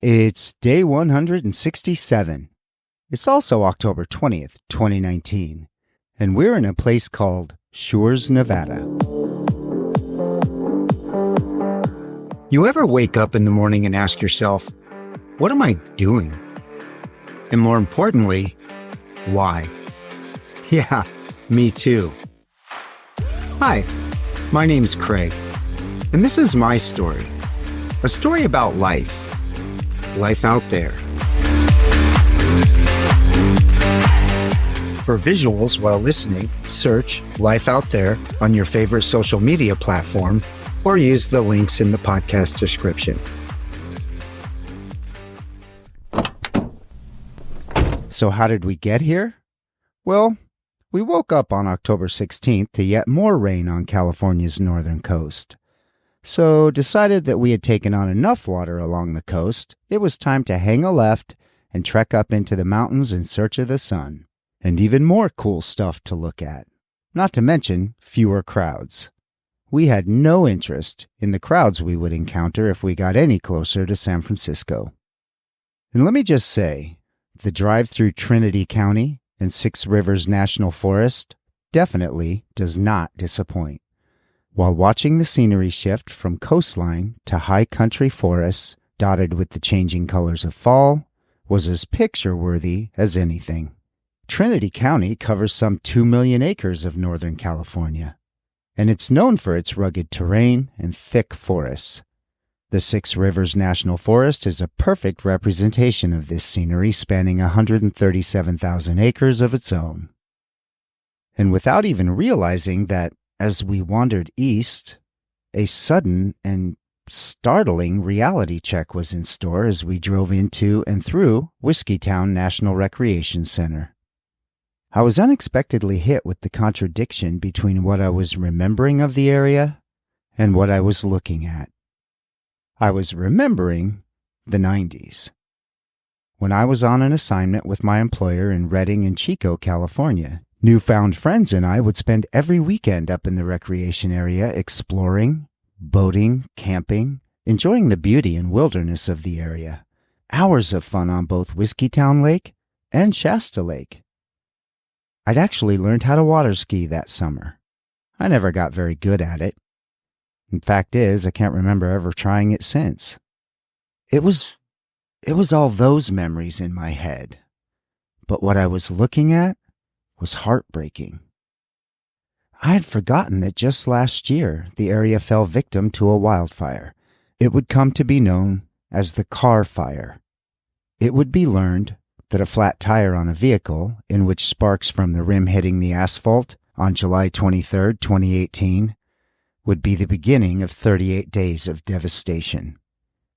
It's day 167. It's also October 20th, 2019, and we're in a place called Schurz, Nevada. You ever wake up in the morning and ask yourself, what am I doing? And more importantly, why? Yeah, me too. Hi, my name's Craig, and this is my story. A story about life out there. For visuals while listening, search Life Out There on your favorite social media platform or use the links in the podcast description. So how did we get here? Well, we woke up on October 16th to yet more rain on California's northern coast. So decided that we had taken on enough water along the coast, it was time to hang a left and trek up into the mountains in search of the sun. And even more cool stuff to look at. Not to mention fewer crowds. We had no interest in the crowds we would encounter if we got any closer to San Francisco. And let me just say, the drive through Trinity County and Six Rivers National Forest definitely does not disappoint. While watching the scenery shift from coastline to high country forests dotted with the changing colors of fall was as picture-worthy as anything. Trinity County covers some 2 million acres of Northern California, and it's known for its rugged terrain and thick forests. The Six Rivers National Forest is a perfect representation of this scenery, spanning 137,000 acres of its own. And without even realizing that, as we wandered east, a sudden and startling reality check was in store as we drove into and through Whiskeytown National Recreation Center. I was unexpectedly hit with the contradiction between what I was remembering of the area and what I was looking at. I was remembering the 90s, when I was on an assignment with my employer in Redding and Chico, California. Newfound friends and I would spend every weekend up in the recreation area exploring, boating, camping, enjoying the beauty and wilderness of the area. Hours of fun on both Whiskeytown Lake and Shasta Lake. I'd actually learned how to water ski that summer. I never got very good at it. In fact is, I can't remember ever trying it since. It was all those memories in my head. But what I was looking at was heartbreaking. I had forgotten that just last year the area fell victim to a wildfire. It would come to be known as the Carr Fire. It would be learned that a flat tire on a vehicle, in which sparks from the rim hitting the asphalt on July 23, 2018, would be the beginning of 38 days of devastation.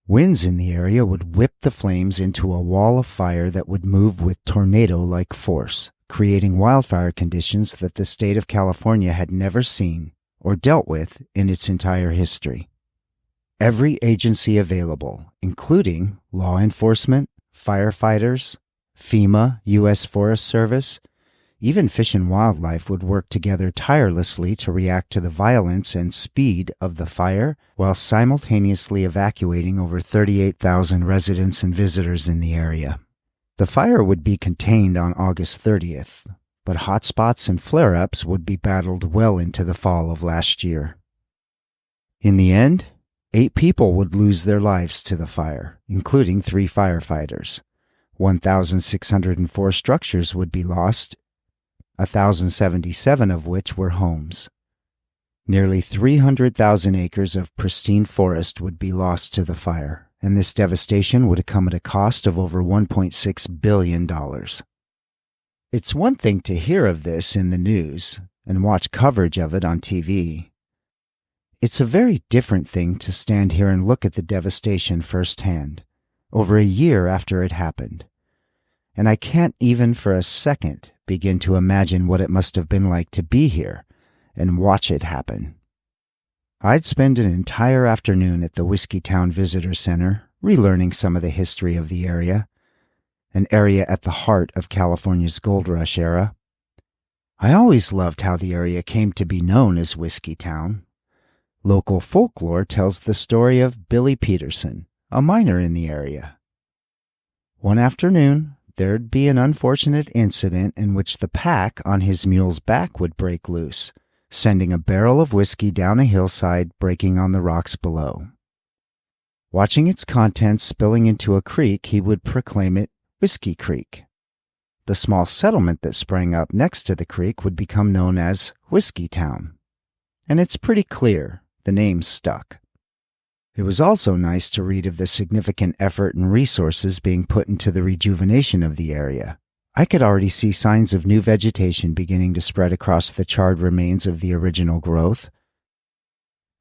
Winds in the area would whip the flames into a wall of fire that would move with tornado-like force, creating wildfire conditions that the state of California had never seen or dealt with in its entire history. Every agency available, including law enforcement, firefighters, FEMA, U.S. Forest Service, even Fish and Wildlife would work together tirelessly to react to the violence and speed of the fire while simultaneously evacuating over 38,000 residents and visitors in the area. The fire would be contained on August 30th, but hotspots and flare-ups would be battled well into the fall of last year. In the end, 8 people would lose their lives to the fire, including 3 firefighters. 1,604 structures would be lost, 1,077 of which were homes. Nearly 300,000 acres of pristine forest would be lost to the fire, and this devastation would come at a cost of over $1.6 billion. It's one thing to hear of this in the news and watch coverage of it on TV. It's a very different thing to stand here and look at the devastation firsthand, over a year after it happened. And I can't even for a second begin to imagine what it must have been like to be here and watch it happen. I'd spend an entire afternoon at the Whiskeytown Visitor Center, relearning some of the history of the area, an area at the heart of California's gold rush era. I always loved how the area came to be known as Whiskeytown. Local folklore tells the story of Billy Peterson, a miner in the area, One afternoon, there'd be an unfortunate incident in which the pack on his mule's back would break loose, sending a barrel of whiskey down a hillside, breaking on the rocks below. Watching its contents spilling into a creek, he would proclaim it Whiskey Creek. The small settlement that sprang up next to the creek would become known as Whiskeytown. And it's pretty clear the name stuck. It was also nice to read of the significant effort and resources being put into the rejuvenation of the area. I could already see signs of new vegetation beginning to spread across the charred remains of the original growth.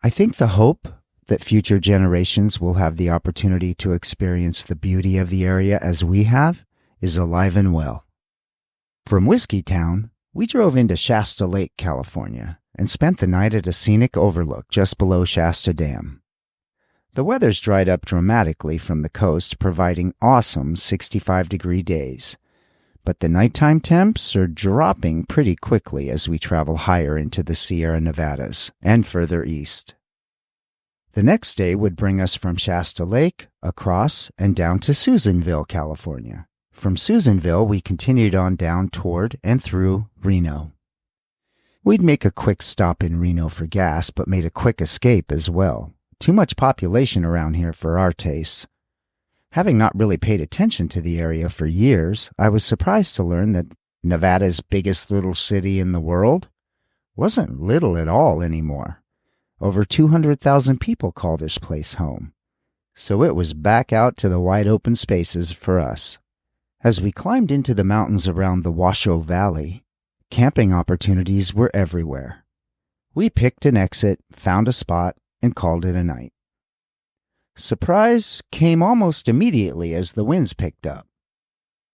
I think the hope that future generations will have the opportunity to experience the beauty of the area as we have is alive and well. From Whiskeytown, we drove into Shasta Lake, California, and spent the night at a scenic overlook just below Shasta Dam. The weather's dried up dramatically from the coast, providing awesome 65-degree days. But the nighttime temps are dropping pretty quickly as we travel higher into the Sierra Nevadas and further east. The next day would bring us from Shasta Lake, across, and down to Susanville, California. From Susanville, we continued on down toward and through Reno. We'd make a quick stop in Reno for gas, but made a quick escape as well. Too much population around here for our tastes. Having not really paid attention to the area for years, I was surprised to learn that Nevada's biggest little city in the world wasn't little at all anymore. Over 200,000 people call this place home. So it was back out to the wide open spaces for us. As we climbed into the mountains around the Washoe Valley, camping opportunities were everywhere. We picked an exit, found a spot, and called it a night. Surprise came almost immediately as the winds picked up.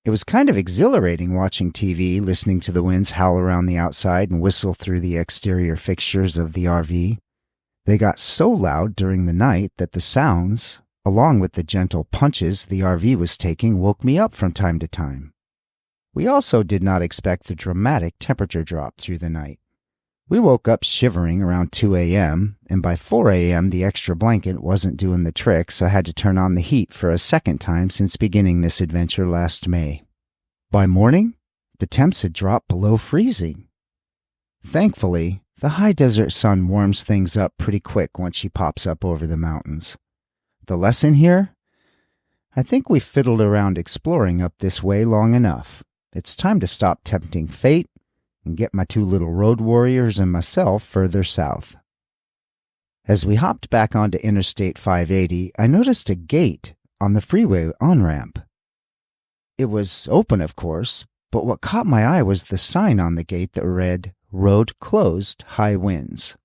It was kind of exhilarating watching TV, listening to the winds howl around the outside and whistle through the exterior fixtures of the RV. They got so loud during the night that the sounds, along with the gentle punches the RV was taking, woke me up from time to time. We also did not expect the dramatic temperature drop through the night. We woke up shivering around 2 a.m., and by 4 a.m. the extra blanket wasn't doing the trick, so I had to turn on the heat for a second time since beginning this adventure last May. By morning, the temps had dropped below freezing. Thankfully, the high desert sun warms things up pretty quick once she pops up over the mountains. The lesson here? I think we fiddled around exploring up this way long enough. It's time to stop tempting fate and get my two little road warriors and myself further south. As we hopped back onto Interstate 580, I noticed a gate on the freeway on-ramp. It was open, of course, but what caught my eye was the sign on the gate that read, "Road closed, high winds."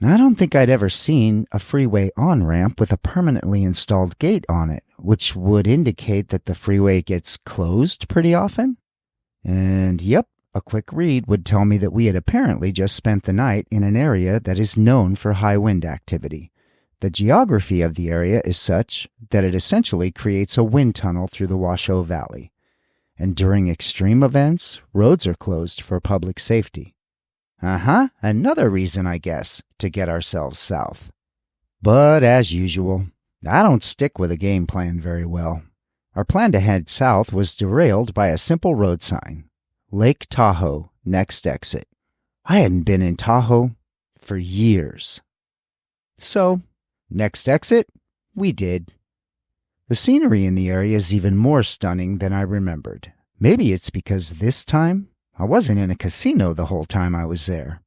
Now, I don't think I'd ever seen a freeway on-ramp with a permanently installed gate on it, which would indicate that the freeway gets closed pretty often. And yep, a quick read would tell me that we had apparently just spent the night in an area that is known for high wind activity. The geography of the area is such that it essentially creates a wind tunnel through the Washoe Valley. And during extreme events, roads are closed for public safety. Another reason, I guess, to get ourselves south. But as usual, I don't stick with a game plan very well. Our plan to head south was derailed by a simple road sign. Lake Tahoe, next exit. I hadn't been in Tahoe for years. So, next exit, we did. The scenery in the area is even more stunning than I remembered. Maybe it's because this time I wasn't in a casino the whole time I was there.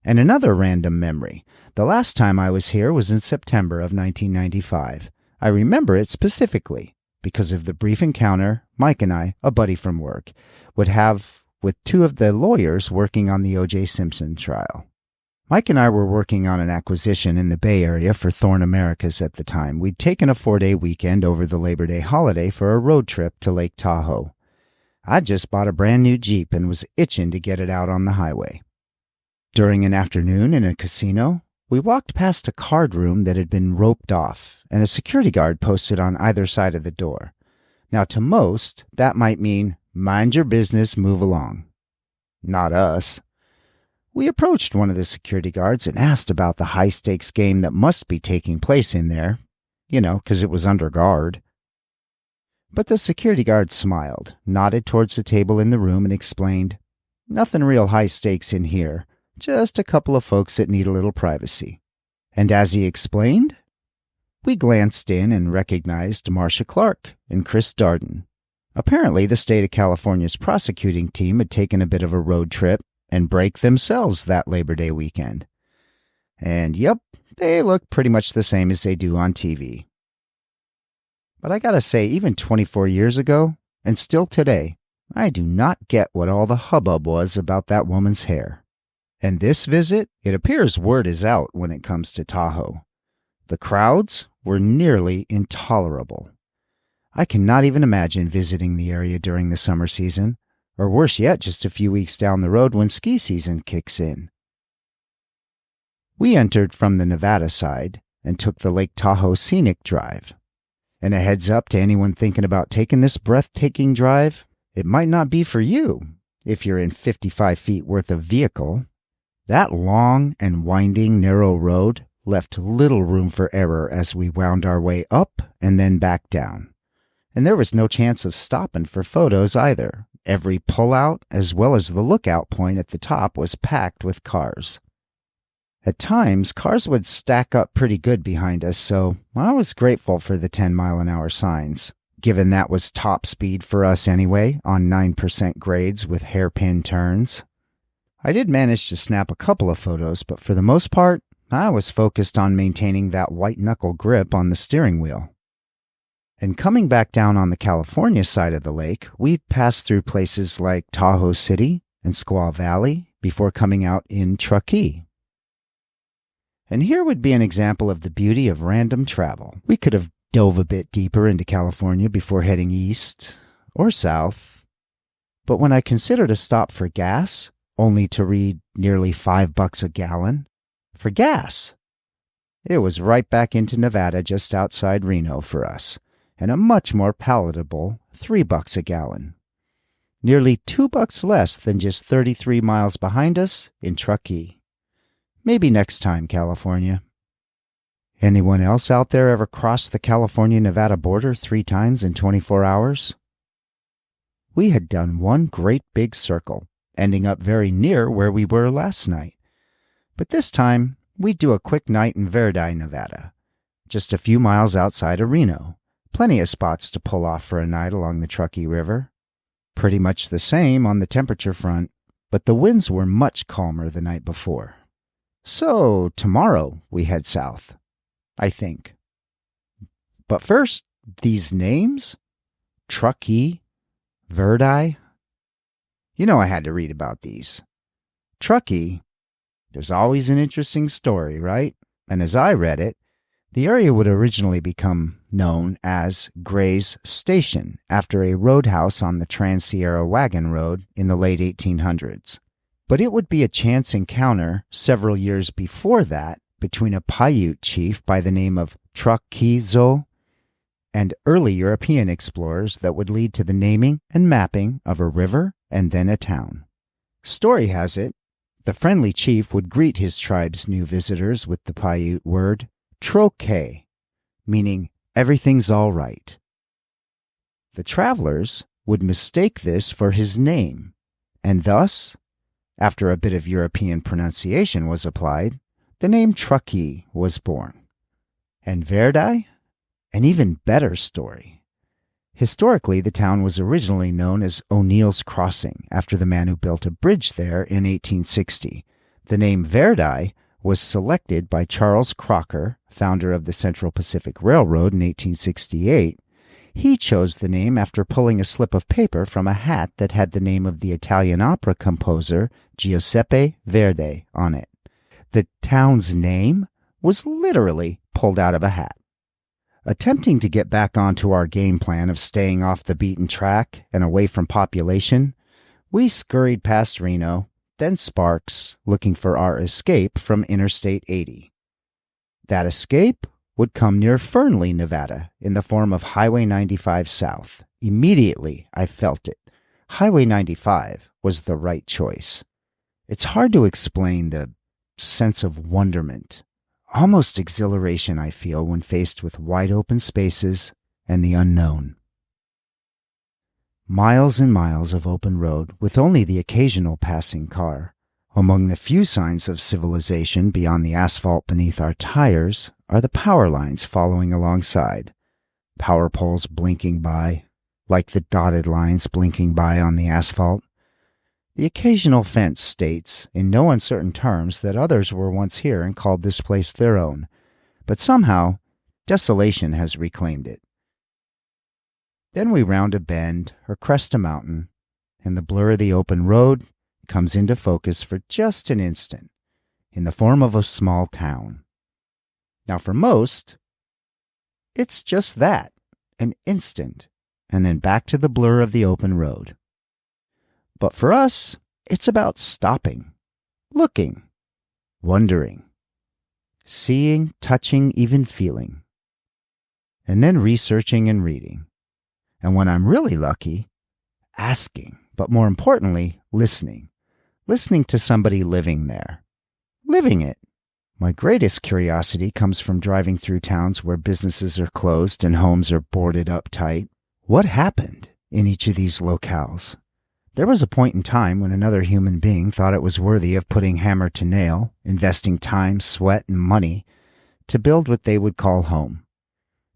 And another random memory. The last time I was here was in September of 1995. I remember it specifically because of the brief encounter Mike and I, a buddy from work, would have with two of the lawyers working on the O.J. Simpson trial. Mike and I were working on an acquisition in the Bay Area for Thorn Americas at the time. We'd taken a 4-day weekend over the Labor Day holiday for a road trip to Lake Tahoe. I'd just bought a brand new Jeep and was itching to get it out on the highway. During an afternoon in a casino, we walked past a card room that had been roped off and a security guard posted on either side of the door. Now, to most, that might mean, mind your business, move along. Not us. We approached one of the security guards and asked about the high-stakes game that must be taking place in there, 'cause it was under guard. But the security guard smiled, nodded towards the table in the room, and explained, "Nothing real high stakes in here, just a couple of folks that need a little privacy." And as he explained, we glanced in and recognized Marcia Clark and Chris Darden. Apparently, the state of California's prosecuting team had taken a bit of a road trip and break themselves that Labor Day weekend. And yep, they look pretty much the same as they do on TV. But I gotta say, even 24 years ago, and still today, I do not get what all the hubbub was about that woman's hair. And this visit, it appears word is out when it comes to Tahoe. The crowds were nearly intolerable. I cannot even imagine visiting the area during the summer season, or worse yet, just a few weeks down the road when ski season kicks in. We entered from the Nevada side and took the Lake Tahoe Scenic Drive. And a heads up to anyone thinking about taking this breathtaking drive, it might not be for you if you're in 55 feet worth of vehicle. That long and winding narrow road left little room for error as we wound our way up and then back down. And there was no chance of stopping for photos either. Every pullout, as well as the lookout point at the top, was packed with cars. At times, cars would stack up pretty good behind us, so I was grateful for the 10-mile-an-hour signs, given that was top speed for us anyway, on 9% grades with hairpin turns. I did manage to snap a couple of photos, but for the most part, I was focused on maintaining that white-knuckle grip on the steering wheel. And coming back down on the California side of the lake, we'd pass through places like Tahoe City and Squaw Valley before coming out in Truckee. And here would be an example of the beauty of random travel. We could have dove a bit deeper into California before heading east or south. But when I considered a stop for gas, only to read nearly $5 a gallon for gas, it was right back into Nevada just outside Reno for us, and a much more palatable $3 a gallon. Nearly $2 less than just 33 miles behind us in Truckee. Maybe next time, California. Anyone else out there ever crossed the California-Nevada border 3 times in 24 hours? We had done one great big circle, ending up very near where we were last night. But this time, we'd do a quick night in Verdi, Nevada, just a few miles outside of Reno. Plenty of spots to pull off for a night along the Truckee River. Pretty much the same on the temperature front, but the winds were much calmer the night before. So, tomorrow we head south, I think. But first, these names? Truckee, Verdi. You know I had to read about these. Truckee, there's always an interesting story, right? And as I read it, the area would originally become known as Gray's Station after a roadhouse on the Trans-Sierra Wagon Road in the late 1800s. But it would be a chance encounter several years before that between a Paiute chief by the name of Truckee-zo and early European explorers that would lead to the naming and mapping of a river and then a town. Story has it, the friendly chief would greet his tribe's new visitors with the Paiute word troke, meaning everything's all right. The travelers would mistake this for his name, and thus, after a bit of European pronunciation was applied, the name Truckee was born. And Verdi? An even better story. Historically, the town was originally known as O'Neill's Crossing, after the man who built a bridge there in 1860. The name Verdi was selected by Charles Crocker, founder of the Central Pacific Railroad in 1868. He chose the name after pulling a slip of paper from a hat that had the name of the Italian opera composer Giuseppe Verdi on it. The town's name was literally pulled out of a hat. Attempting to get back onto our game plan of staying off the beaten track and away from population, we scurried past Reno, then Sparks, looking for our escape from Interstate 80. That escape would come near Fernley, Nevada, in the form of Highway 95 South. Immediately, I felt it. Highway 95 was the right choice. It's hard to explain the sense of wonderment, almost exhilaration I feel when faced with wide open spaces and the unknown. Miles and miles of open road with only the occasional passing car. Among the few signs of civilization beyond the asphalt beneath our tires are the power lines following alongside. Power poles blinking by, like the dotted lines blinking by on the asphalt. The occasional fence states, in no uncertain terms, that others were once here and called this place their own, but somehow, desolation has reclaimed it. Then we round a bend or crest a mountain, and the blur of the open road comes into focus for just an instant, in the form of a small town. Now for most, it's just that, an instant, and then back to the blur of the open road. But for us, it's about stopping, looking, wondering, seeing, touching, even feeling, and then researching and reading. And when I'm really lucky, asking, but more importantly, listening. Listening to somebody living there. Living it. My greatest curiosity comes from driving through towns where businesses are closed and homes are boarded up tight. What happened in each of these locales? There was a point in time when another human being thought it was worthy of putting hammer to nail, investing time, sweat, and money to build what they would call home.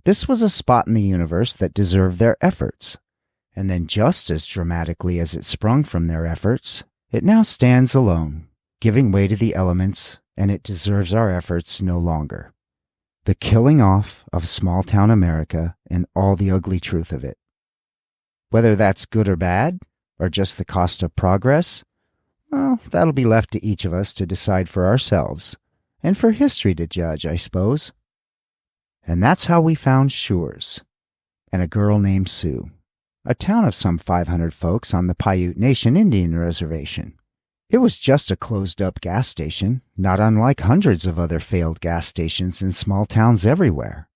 This was a spot in the universe that deserved their efforts. And then just as dramatically as it sprung from their efforts, it now stands alone, giving way to the elements, and it deserves our efforts no longer. The killing off of small-town America and all the ugly truth of it. Whether that's good or bad, or just the cost of progress, well, that'll be left to each of us to decide for ourselves, and for history to judge, I suppose. And that's how we found Schurz, and a girl named Sue, a town of some 500 folks on the Paiute Nation Indian Reservation. It was just a closed-up gas station, not unlike hundreds of other failed gas stations in small towns everywhere.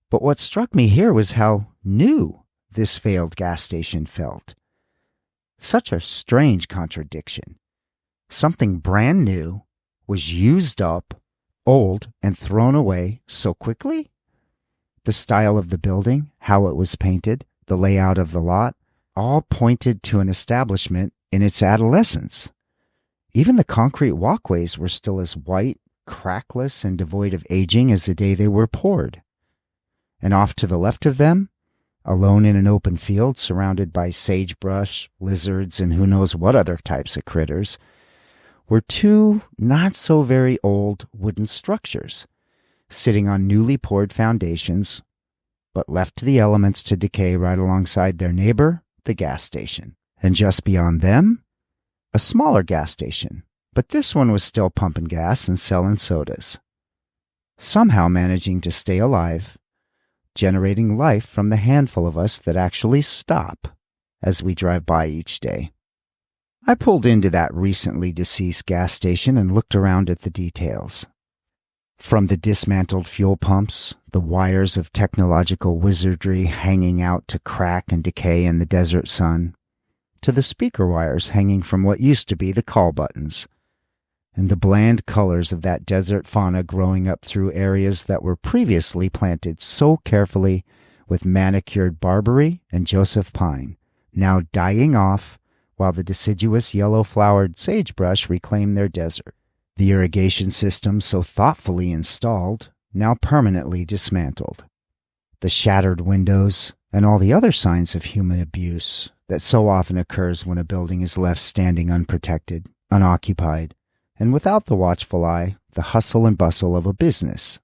But what struck me here was how new this failed gas station felt. Such a strange contradiction. Something brand new was used up, old, and thrown away so quickly? The style of the building, how it was painted, the layout of the lot, all pointed to an establishment in its adolescence. Even the concrete walkways were still as white, crackless, and devoid of aging as the day they were poured. And off to the left of them, alone in an open field surrounded by sagebrush, lizards, and who knows what other types of critters, were two not-so-very-old wooden structures, sitting on newly poured foundations, but left to the elements to decay right alongside their neighbor, the gas station. And just beyond them, a smaller gas station, but this one was still pumping gas and selling sodas. Somehow managing to stay alive, generating life from the handful of us that actually stop as we drive by each day. I pulled into that recently deceased gas station and looked around at the details. From the dismantled fuel pumps, the wires of technological wizardry hanging out to crack and decay in the desert sun, to the speaker wires hanging from what used to be the call buttons, and the bland colors of that desert fauna growing up through areas that were previously planted so carefully with manicured barberry and Joseph pine, now dying off while the deciduous yellow-flowered sagebrush reclaimed their desert. The irrigation system so thoughtfully installed, now permanently dismantled. The shattered windows and all the other signs of human abuse that so often occurs when a building is left standing unprotected, unoccupied, and without the watchful eye, the hustle and bustle of a business.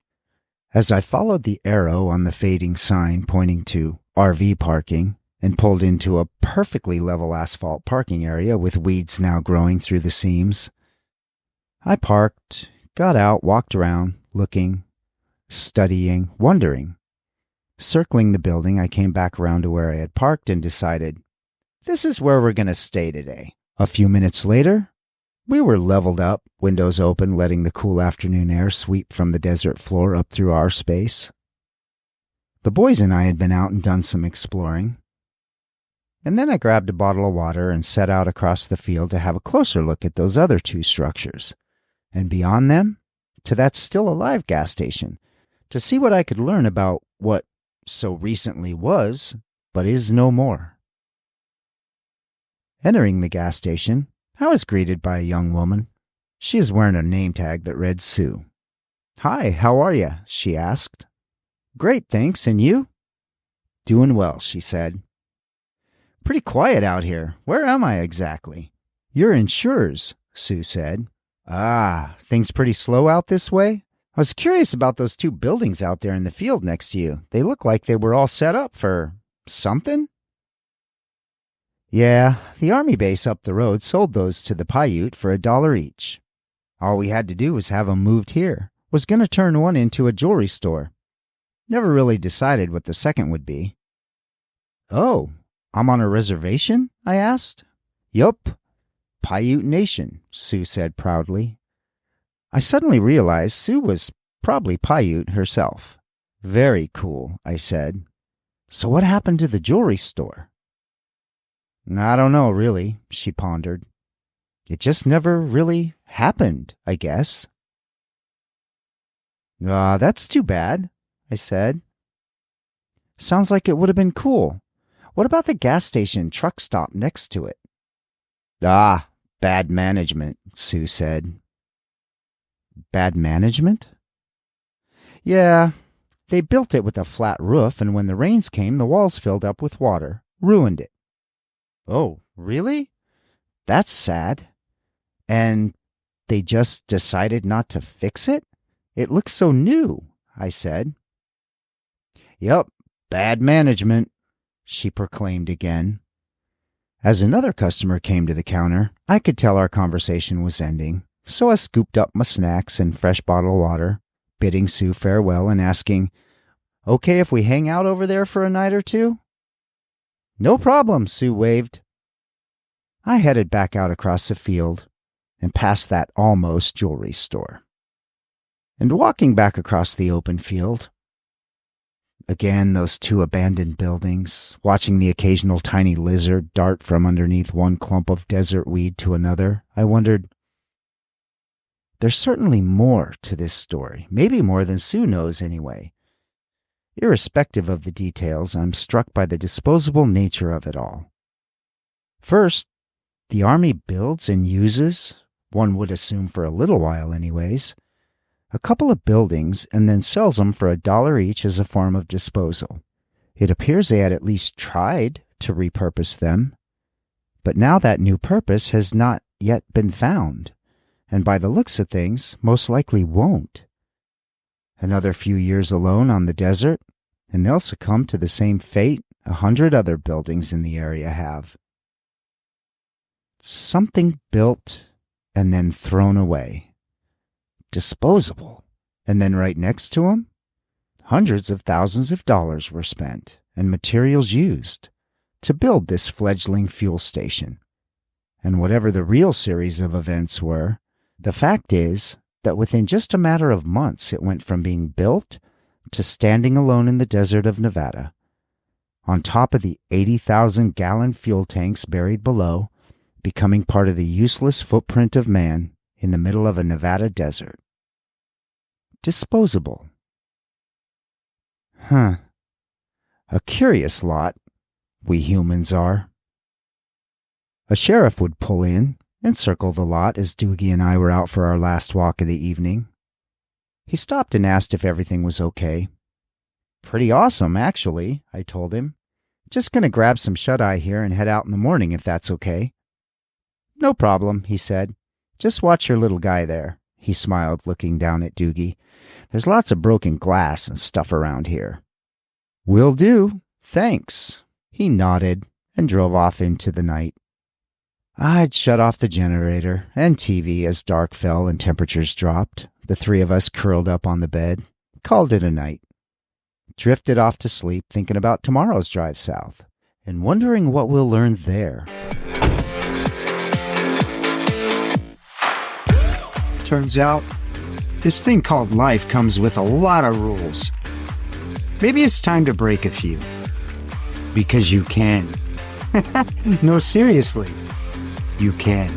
As I followed the arrow on the fading sign pointing to RV parking and pulled into a perfectly level asphalt parking area with weeds now growing through the seams, I parked, got out, walked around, looking, studying, wondering. Circling the building, I came back around to where I had parked and decided, this is where we're going to stay today. A few minutes later, we were leveled up, windows open, letting the cool afternoon air sweep from the desert floor up through our space. The boys and I had been out and done some exploring. And then I grabbed a bottle of water and set out across the field to have a closer look at those other two structures. And beyond them, to that still-alive gas station, to see what I could learn about what so recently was, but is no more. Entering the gas station, I was greeted by a young woman. She is wearing a name tag that read Sue. "Hi, how are you?" she asked. "Great, thanks, and you?" "Doing well," she said. "Pretty quiet out here. Where am I exactly?" "You're in Schurz," Sue said. "Ah, things pretty slow out this way? I was curious about those 2 buildings out there in the field next to you. They look like they were all set up for something?" "Yeah, the Army base up the road sold those to the Paiute for $1 each. All we had to do was have 'em moved here. Was going to turn one into a jewelry store. Never really decided what the second would be." "Oh, I'm on a reservation?" I asked. "Yup. Paiute Nation," Sue said proudly. I suddenly realized Sue was probably Paiute herself. "Very cool," I said. "So what happened to the jewelry store?" "I don't know, really," she pondered. "It just never really happened, I guess." That's too bad," I said. "Sounds like it would have been cool. What about the gas station truck stop next to it?" Bad management," Sue said. "Bad management?" "Yeah, they built it with a flat roof, and when the rains came, the walls filled up with water. Ruined it." "Oh, really? That's sad. And they just decided not to fix it? It looks so new," I said. "Yup, bad management," she proclaimed again. As another customer came to the counter, I could tell our conversation was ending, so I scooped up my snacks and fresh bottled water, bidding Sue farewell and asking, "Okay if we hang out over there for a night or 2? "No problem," Sue waved. I headed back out across the field and past that almost jewelry store. And walking back across the open field, again those 2 abandoned buildings, watching the occasional tiny lizard dart from underneath one clump of desert weed to another, I wondered, there's certainly more to this story, maybe more than Sue knows anyway. Irrespective of the details, I'm struck by the disposable nature of it all. First, the Army builds and uses, one would assume for a little while anyways, a couple of buildings and then sells them for $1 each as a form of disposal. It appears they had at least tried to repurpose them, but now that new purpose has not yet been found, and by the looks of things, most likely won't. Another few years alone on the desert, and they'll succumb to the same fate 100 other buildings in the area have. Something built and then thrown away. Disposable. And then right next to them, hundreds of thousands of dollars were spent and materials used to build this fledgling fuel station. And whatever the real series of events were, the fact is that within just a matter of months it went from being built to standing alone in the desert of Nevada, on top of the 80,000-gallon fuel tanks buried below, becoming part of the useless footprint of man in the middle of a Nevada desert. Disposable. A curious lot, we humans are. A sheriff would pull in and circle the lot as Doogie and I were out for our last walk of the evening. He stopped and asked if everything was okay. "Pretty awesome, actually," I told him. "Just gonna grab some shut-eye here and head out in the morning if that's okay." "No problem," he said. "Just watch your little guy there," he smiled, looking down at Doogie. "There's lots of broken glass and stuff around here." "Will do, thanks." He nodded and drove off into the night. I'd shut off the generator and TV as dark fell and temperatures dropped. The 3 of us curled up on the bed, called it a night. Drifted off to sleep thinking about tomorrow's drive south and wondering what we'll learn there. Turns out, this thing called life comes with a lot of rules. Maybe it's time to break a few. Because you can. No, seriously. You can.